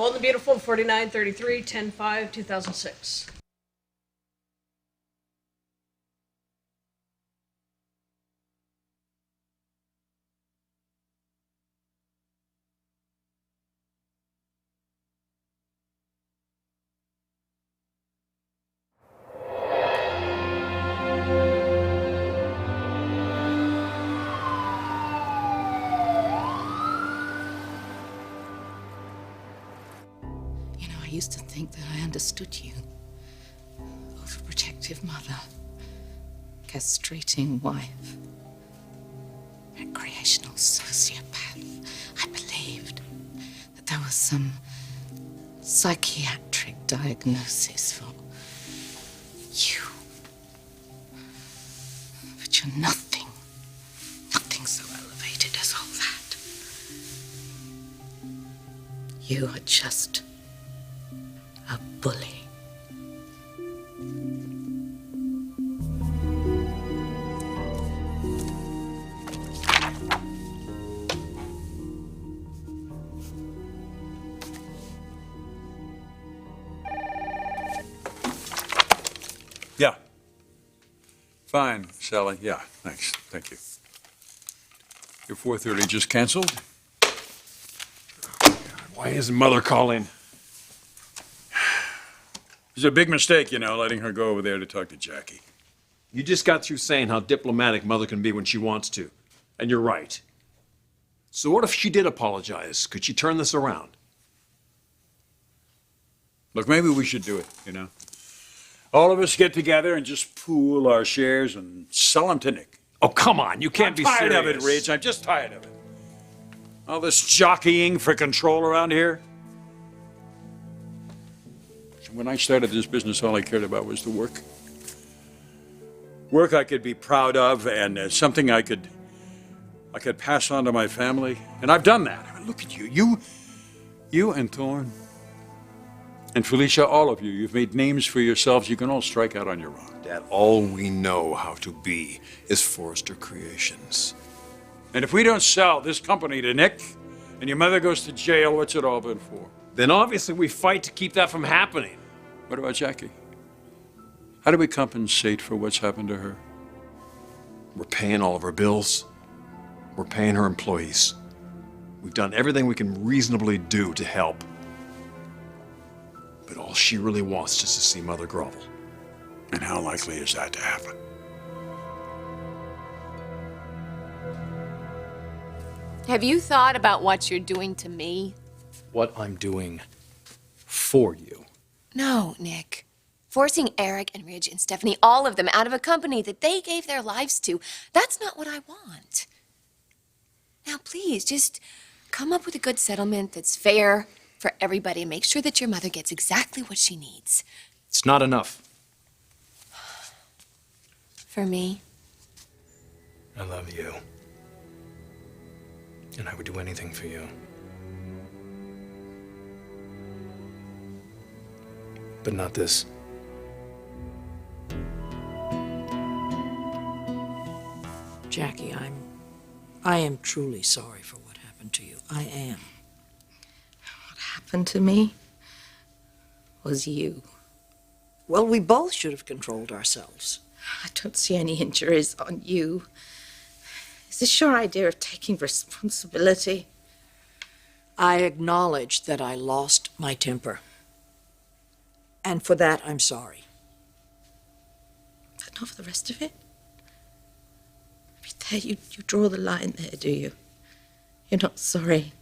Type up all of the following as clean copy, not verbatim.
Bold and Beautiful, 4933, 10/5, 2006. I used to think that I understood you. Overprotective mother, castrating wife, recreational sociopath. I believed that there was some psychiatric diagnosis for you. But you're nothing so elevated as all that. You are just a bully. Yeah. Fine, Sally. Yeah, thanks. Thank you. Your 4:30 just canceled? Why isn't Mother calling? It's a big mistake, letting her go over there to talk to Jackie. You just got through saying how diplomatic Mother can be when she wants to. And you're right. So what if she did apologize? Could she turn this around? Look, maybe we should do it, All of us get together and just pool our shares and sell them to Nick. Oh, come on. You can't be serious. I'm tired of it, Ridge. I'm just tired of it. All this jockeying for control around here. When I started this business, all I cared about was the work. Work I could be proud of and something I could pass on to my family. And I've done that. I mean, look at you. You and Thorne and Felicia, all of you, you've made names for yourselves. You can all strike out on your own. Dad, all we know how to be is Forrester Creations. And if we don't sell this company to Nick and your mother goes to jail, what's it all been for? Then obviously we fight to keep that from happening. What about Jackie? How do we compensate for what's happened to her? We're paying all of her bills. We're paying her employees. We've done everything we can reasonably do to help. But all she really wants is to see Mother grovel. And how likely is that to happen? Have you thought about what you're doing to me? What I'm doing for you. No, Nick. Forcing Eric and Ridge and Stephanie, all of them, out of a company that they gave their lives to, that's not what I want. Now, please, just come up with a good settlement that's fair for everybody and make sure that your mother gets exactly what she needs. It's not enough. For me? I love you. And I would do anything for you. But not this. Jackie, I am truly sorry for what happened to you. I am. What happened to me was you. Well, we both should have controlled ourselves. I don't see any injuries on you. Is this your idea of taking responsibility? I acknowledge that I lost my temper. And for that, I'm sorry. But not for the rest of it? I mean, there, you draw the line there, do you? You're not sorry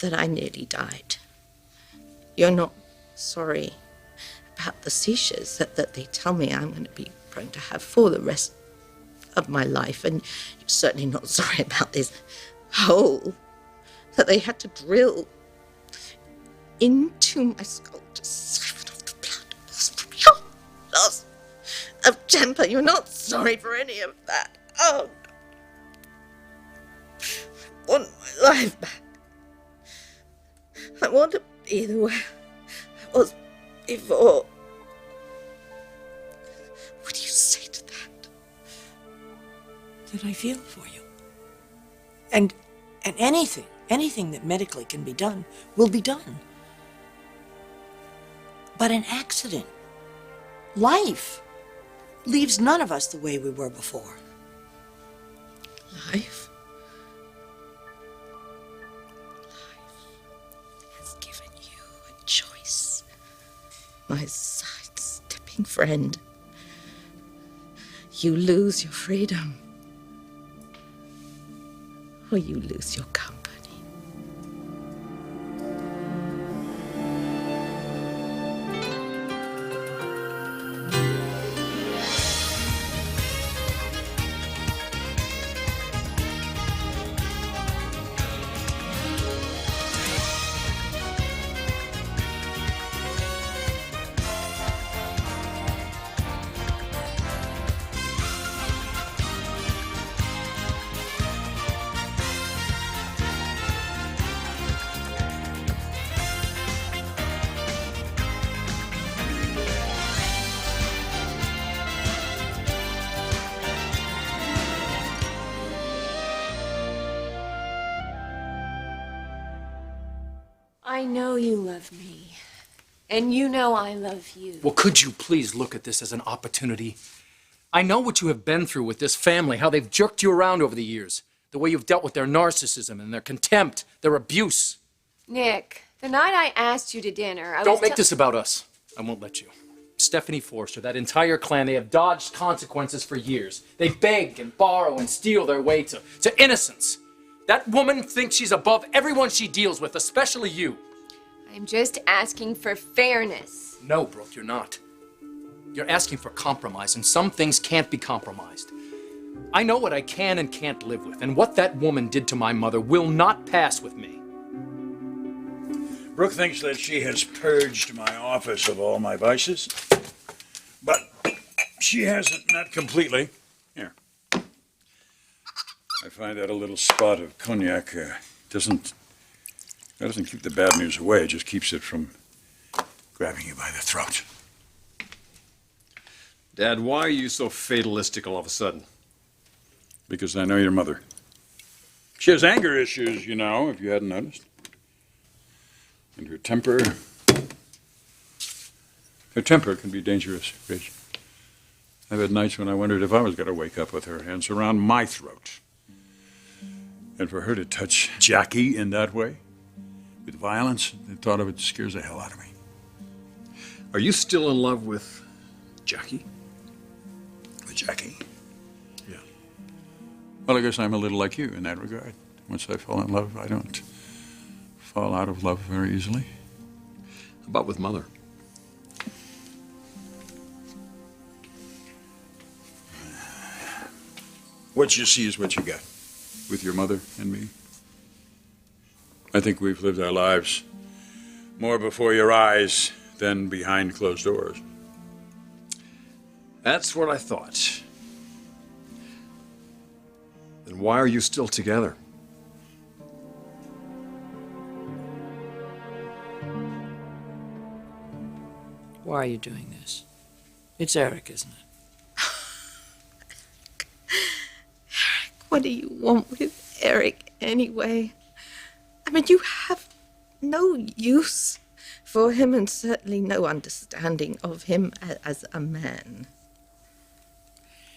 that I nearly died. You're not sorry about the seizures that they tell me I'm going to be prone to have for the rest of my life. And you're certainly not sorry about this hole that they had to drill into my skull to siphon off the blood from your loss of temper. You're not sorry for any of that. Oh, I want my life back. I want to be the way I was before. What do you say to that? That I feel for you. And anything that medically can be done will be done. but an accident. Life leaves none of us the way we were before. Life has given you a choice, my sidestepping friend. You lose your freedom, or you lose your company. I know you love me. And you know I love you. Well, could you please look at this as an opportunity? I know what you have been through with this family, how they've jerked you around over the years, the way you've dealt with their narcissism and their contempt, their abuse. Nick, the night I asked you to dinner, Don't make this about us. I won't let you. Stephanie Forrester, that entire clan, they have dodged consequences for years. They beg and borrow and steal their way to innocence. That woman thinks she's above everyone she deals with, especially you. I'm just asking for fairness. No, Brooke, you're not. You're asking for compromise, and some things can't be compromised. I know what I can and can't live with, and what that woman did to my mother will not pass with me. Brooke thinks that she has purged my office of all my vices, but she hasn't, not completely. Here. I find that a little spot of cognac doesn't keep the bad news away, it just keeps it from grabbing you by the throat. Dad, why are you so fatalistic all of a sudden? Because I know your mother. She has anger issues, you know, if you hadn't noticed. And her temper can be dangerous, Rich. I've had nights when I wondered if I was going to wake up with her hands around my throat. And for her to touch Jackie in that way, with violence, the thought of it scares the hell out of me. Are you still in love with Jackie? With Jackie? Yeah. Well, I guess I'm a little like you in that regard. Once I fall in love, I don't fall out of love very easily. How about with Mother? What you see is what you get with your mother and me. I think we've lived our lives more before your eyes than behind closed doors. That's what I thought. Then why are you still together? Why are you doing this? It's Eric, isn't it? What do you want with Eric anyway? I mean, you have no use for him and certainly no understanding of him as a man.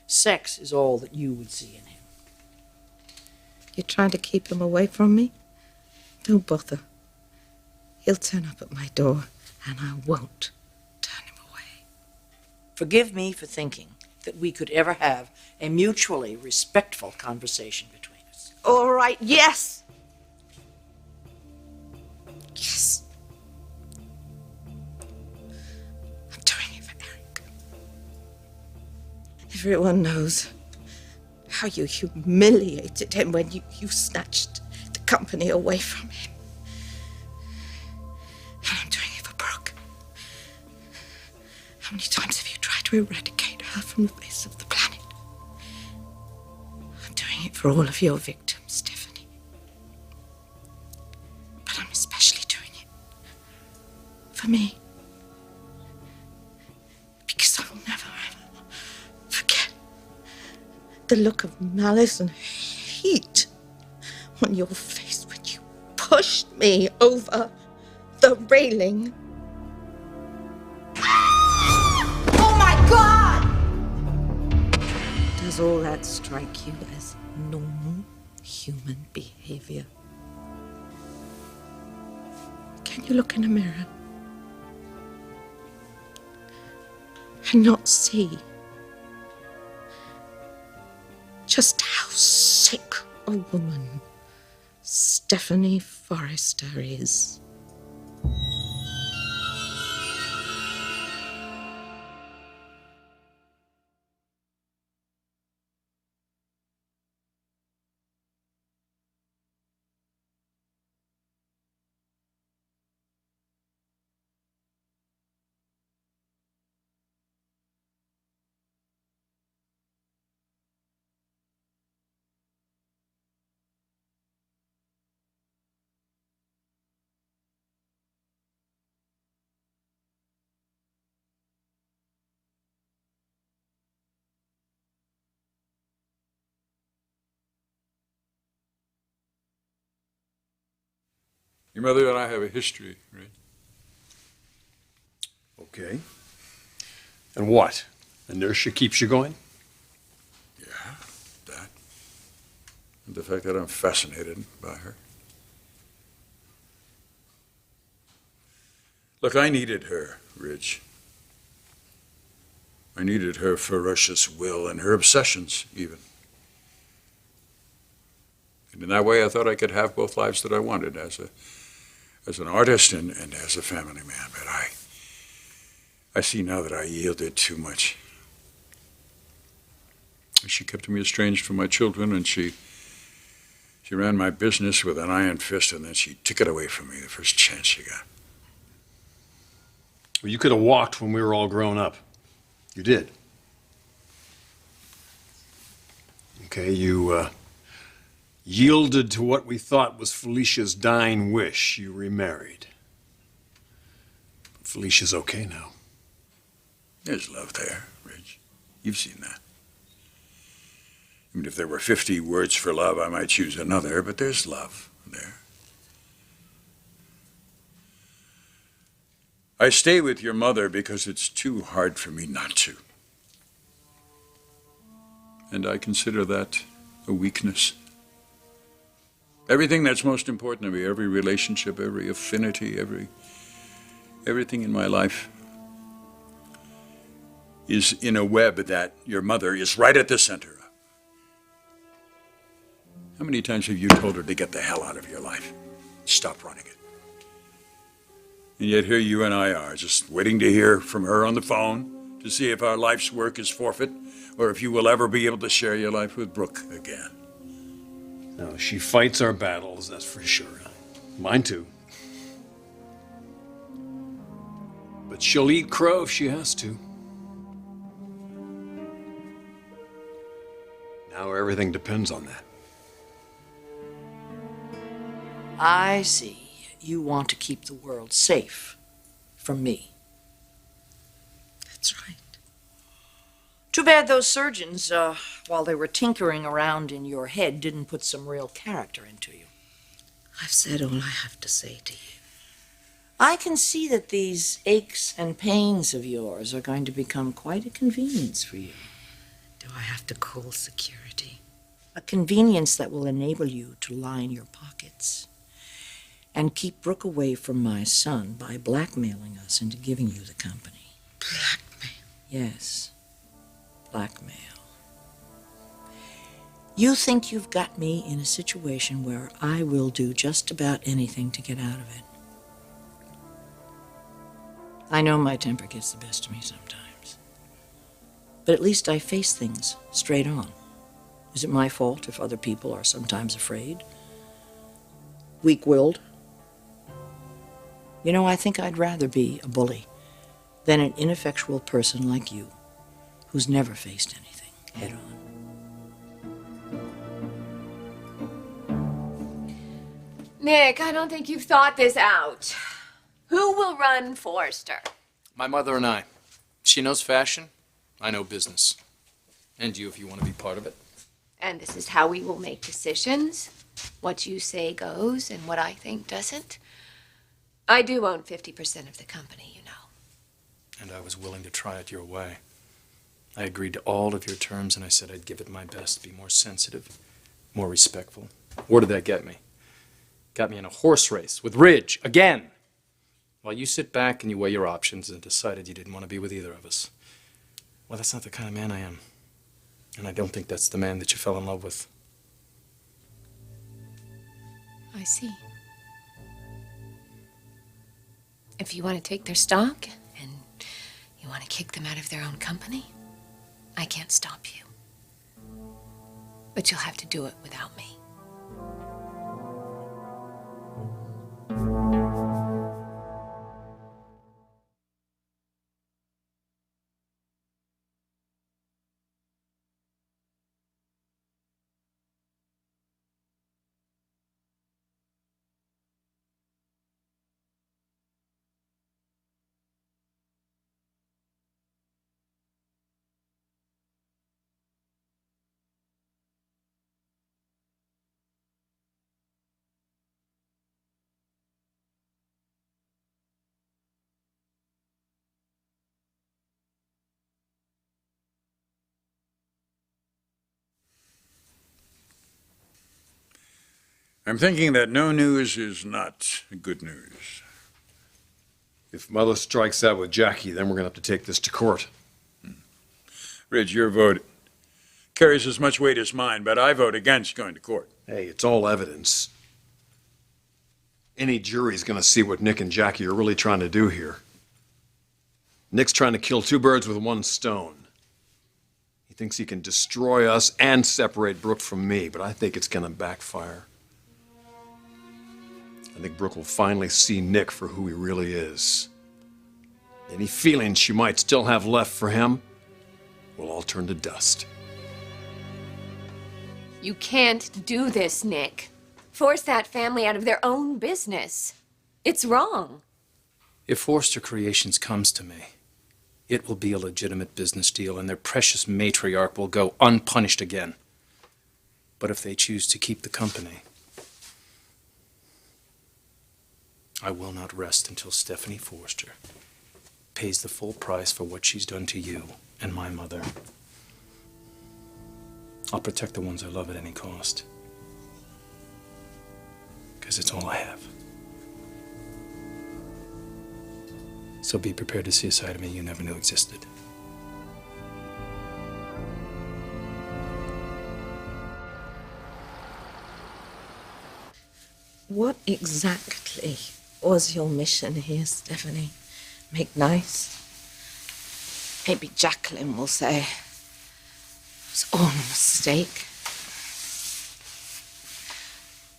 Sex is all that you would see in him. You're trying to keep him away from me? Don't bother. He'll turn up at my door, and I won't turn him away. Forgive me for thinking that we could ever have a mutually respectful conversation between us. All right, yes! Yes. I'm doing it for Eric. Everyone knows how you humiliated him when you snatched the company away from him. And I'm doing it for Brooke. How many times have you tried to eradicate her from the face of the planet? I'm doing it for all of your victims, Stephanie. But I'm especially doing it for me. Because I will never, ever forget the look of malice and hate on your face when you pushed me over the railing. Does all that strike you as normal human behavior? Can you look in a mirror and not see just how sick a woman Stephanie Forrester is? Your mother and I have a history, right? Okay. And what? Inertia keeps you going? Yeah, that. And the fact that I'm fascinated by her. Look, I needed her, Ridge. I needed her ferocious will and her obsessions, even. And in that way, I thought I could have both lives that I wanted as an artist and as a family man. But I see now that I yielded too much. She kept me estranged from my children, and she ran my business with an iron fist, and then she took it away from me the first chance she got. Well, you could have walked when we were all grown up. You did. Okay, you yielded to what we thought was Felicia's dying wish. You remarried. Felicia's okay now. There's love there, Ridge. You've seen that. I mean, if there were 50 words for love, I might choose another, but there's love there. I stay with your mother because it's too hard for me not to. And I consider that a weakness. Everything that's most important to me, every relationship, every affinity, everything in my life is in a web that your mother is right at the center of. How many times have you told her to get the hell out of your life? Stop running it. And yet here you and I are, just waiting to hear from her on the phone to see if our life's work is forfeit or if you will ever be able to share your life with Brooke again. No, she fights our battles, that's for sure. Mine too. But she'll eat crow if she has to. Now everything depends on that. I see. You want to keep the world safe from me. That's right. Too bad those surgeons, while they were tinkering around in your head, didn't put some real character into you. I've said all I have to say to you. I can see that these aches and pains of yours are going to become quite a convenience for you. Do I have to call security? A convenience that will enable you to line your pockets and keep Brooke away from my son by blackmailing us into giving you the company. Blackmail? Yes, blackmail. You think you've got me in a situation where I will do just about anything to get out of it. I know my temper gets the best of me sometimes, but at least I face things straight on. Is it my fault if other people are sometimes afraid? Weak-willed? You know, I think I'd rather be a bully than an ineffectual person like you, who's never faced anything head on. Nick, I don't think you've thought this out. Who will run Forrester? My mother and I. She knows fashion, I know business. And you, if you want to be part of it. And this is how we will make decisions. What you say goes, and what I think doesn't. I do own 50% of the company, you know. And I was willing to try it your way. I agreed to all of your terms, and I said I'd give it my best, be more sensitive, more respectful. Where did that get me? Got me in a horse race with Ridge, again! While you sit back and you weigh your options and decided you didn't want to be with either of us. Well, that's not the kind of man I am. And I don't think that's the man that you fell in love with. I see. If you want to take their stock and you want to kick them out of their own company, I can't stop you. But you'll have to do it without me. I'm thinking that no news is not good news. If Mother strikes out with Jackie, then we're going to have to take this to court. Ridge, your vote carries as much weight as mine, but I vote against going to court. Hey, it's all evidence. Any jury's going to see what Nick and Jackie are really trying to do here. Nick's trying to kill two birds with one stone. He thinks he can destroy us and separate Brooke from me, but I think it's going to backfire. I think Brooke will finally see Nick for who he really is. Any feelings she might still have left for him will all turn to dust. You can't do this, Nick. Force that family out of their own business. It's wrong. If Forrester Creations comes to me, it will be a legitimate business deal, and their precious matriarch will go unpunished again. But if they choose to keep the company, I will not rest until Stephanie Forrester pays the full price for what she's done to you and my mother. I'll protect the ones I love at any cost. Because it's all I have. So be prepared to see a side of me you never knew existed. What exactly was your mission here, Stephanie? Make nice? Maybe Jacqueline will say it was all a mistake.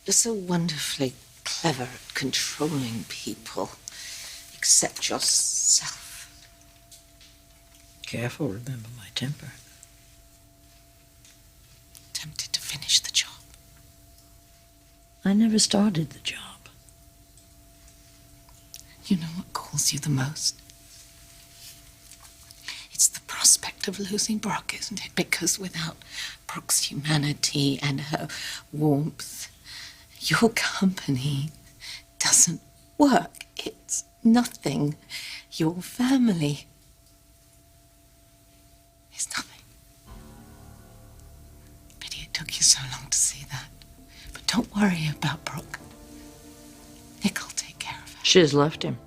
You're so wonderfully clever at controlling people, except yourself. Careful, remember my temper. Tempted to finish the job. I never started the job. You know what calls you the most? It's the prospect of losing Brooke, isn't it? Because without Brooke's humanity and her warmth, your company doesn't work. It's nothing. Your family is nothing. Pity it took you so long to see that. But don't worry about Brooke. Nick will take care of her. She has left him.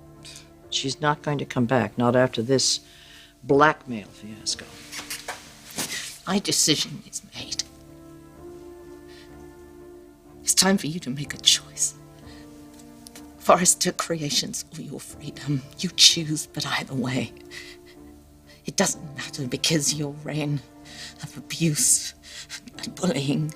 She's not going to come back, not after this blackmail fiasco. My decision is made. It's time for you to make a choice. Forrester Creations or your freedom. You choose, but either way, it doesn't matter because your reign of abuse and bullying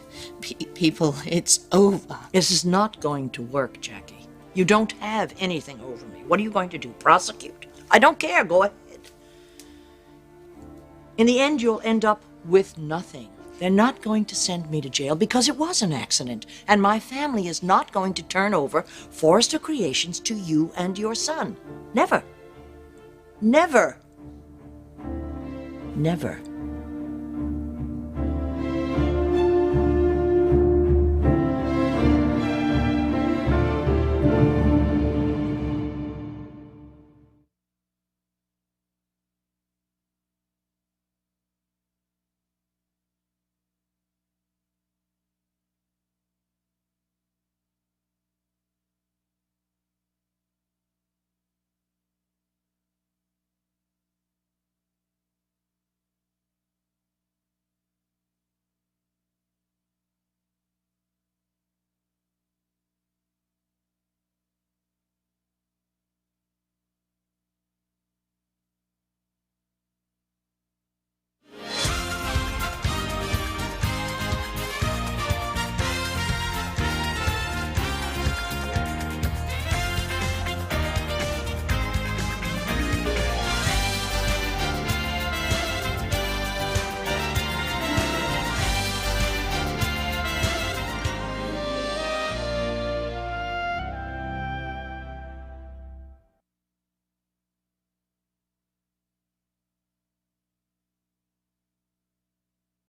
people, it's over. This is not going to work, Jackie. You don't have anything over me. What are you going to do? Prosecute? I don't care. Go ahead. In the end, you'll end up with nothing. They're not going to send me to jail because it was an accident, and my family is not going to turn over Forrester Creations to you and your son. Never. Never. Never.